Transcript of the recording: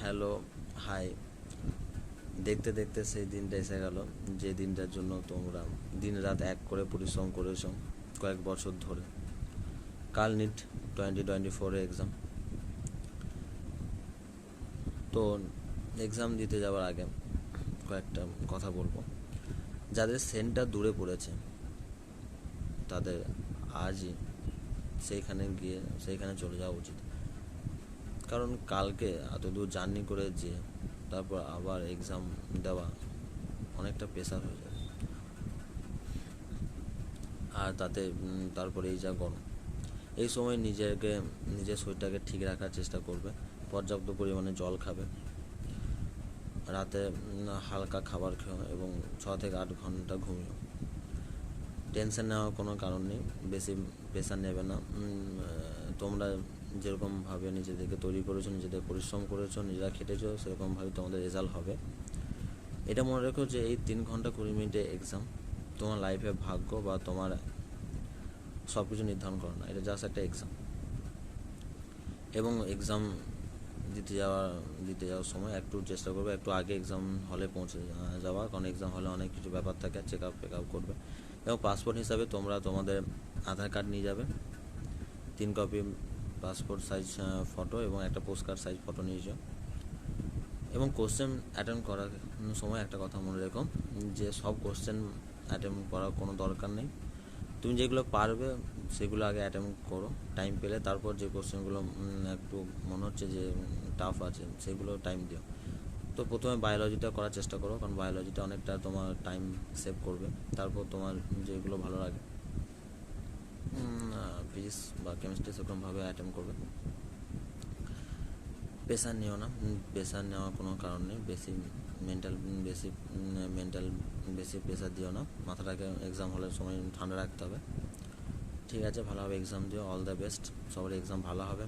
Hello, high. দেখতে দেখতে সেই দিনটা এসে গেল যে দিনটার জন্য তোমরা দিনরাত এক করে পরিশ্রম করেছো কয়েক বছর ধরে। কাল নিট 2024 এক্সাম। তো এক্সাম দিতে যাওয়ার আগে কয়েকটা কথা বলবো। যাদের সেন্টার দূরে পড়েছে তাদের আজই সেইখানে চলে যাওয়া উচিত। কারণ কালকে এত দূর জার্নি করে যে তারপর আবার এক্সাম দেওয়া অনেকটা প্রেশার হয়ে যায়। আর তারপরে এই যা গরম, এই সময় নিজের শরীরটাকে ঠিক রাখার চেষ্টা করবে। পর্যাপ্ত পরিমাণে জল খাবে, রাতে হালকা খাবার খেও এবং 6 থেকে 8 ঘন্টা ঘুমিও। টেনশন নেওয়ার কোনো কারণ নেই, বেশি প্রেশার নেবে না। তোমরা যেরকমভাবে নিজেদেরকে তৈরি করেছো, নিজেদের পরিশ্রম করেছো, নিজেরা খেটেছো, সেরকমভাবে তোমাদের রেজাল্ট হবে। এটা মনে রেখো যে এই 3 ঘন্টা 20 মিনিটে এক্সাম তোমার লাইফে ভাগ্য বা তোমার সব কিছু নির্ধারণ করে না। এটা জাস্ট একটা এক্সাম। এবং এক্সাম দিতে যাওয়ার সময় একটু চেষ্টা করবে একটু আগে এক্সাম হলে পৌঁছে যাওয়া, কারণ এক্সাম হলে অনেক কিছু ব্যাপার থাকে, চেক আপ করবে। এবং পাসপোর্ট হিসাবে তোমরা তোমাদের আধার কার্ড নিয়ে যাবে, 3 কপি পাসপোর্ট সাইজ ফটো এবং একটা পোস্ট কার্ড সাইজ ফটো নিয়ে যাও। এবং কোশ্চেন অ্যাটেম্প করার সময় একটা কথা মনে রেখো যে সব কোশ্চেন অ্যাটেম্প করার কোনো দরকার নেই। তুমি যেগুলো পারবে সেগুলো আগে অ্যাটেম্প করো টাইম পেলে, তারপর যে কোশ্চেনগুলো একটু মনে হচ্ছে যে টাফ আছে সেগুলো টাইম দিও। তো প্রথমে বায়োলজিটা করার চেষ্টা করো, কারণ বায়োলজিটা অনেকটা তোমার টাইম সেভ করবে। তারপর তোমার যেগুলো ভালো লাগে ফিজিক্স বা কেমিস্ট্রি সেরকমভাবে অ্যাটেম্প করবে। প্রেশার নিও না, প্রেশার নেওয়ার কোনো কারণ নেই। বেশি প্রেশার দিও না। মাথাটাকে এক্সাম হলের সময় ঠান্ডা রাখতে হবে। ঠিক আছে, ভালোভাবে এক্সাম দিও। অল দ্য বেস্ট, সবার এক্সাম ভালো হবে।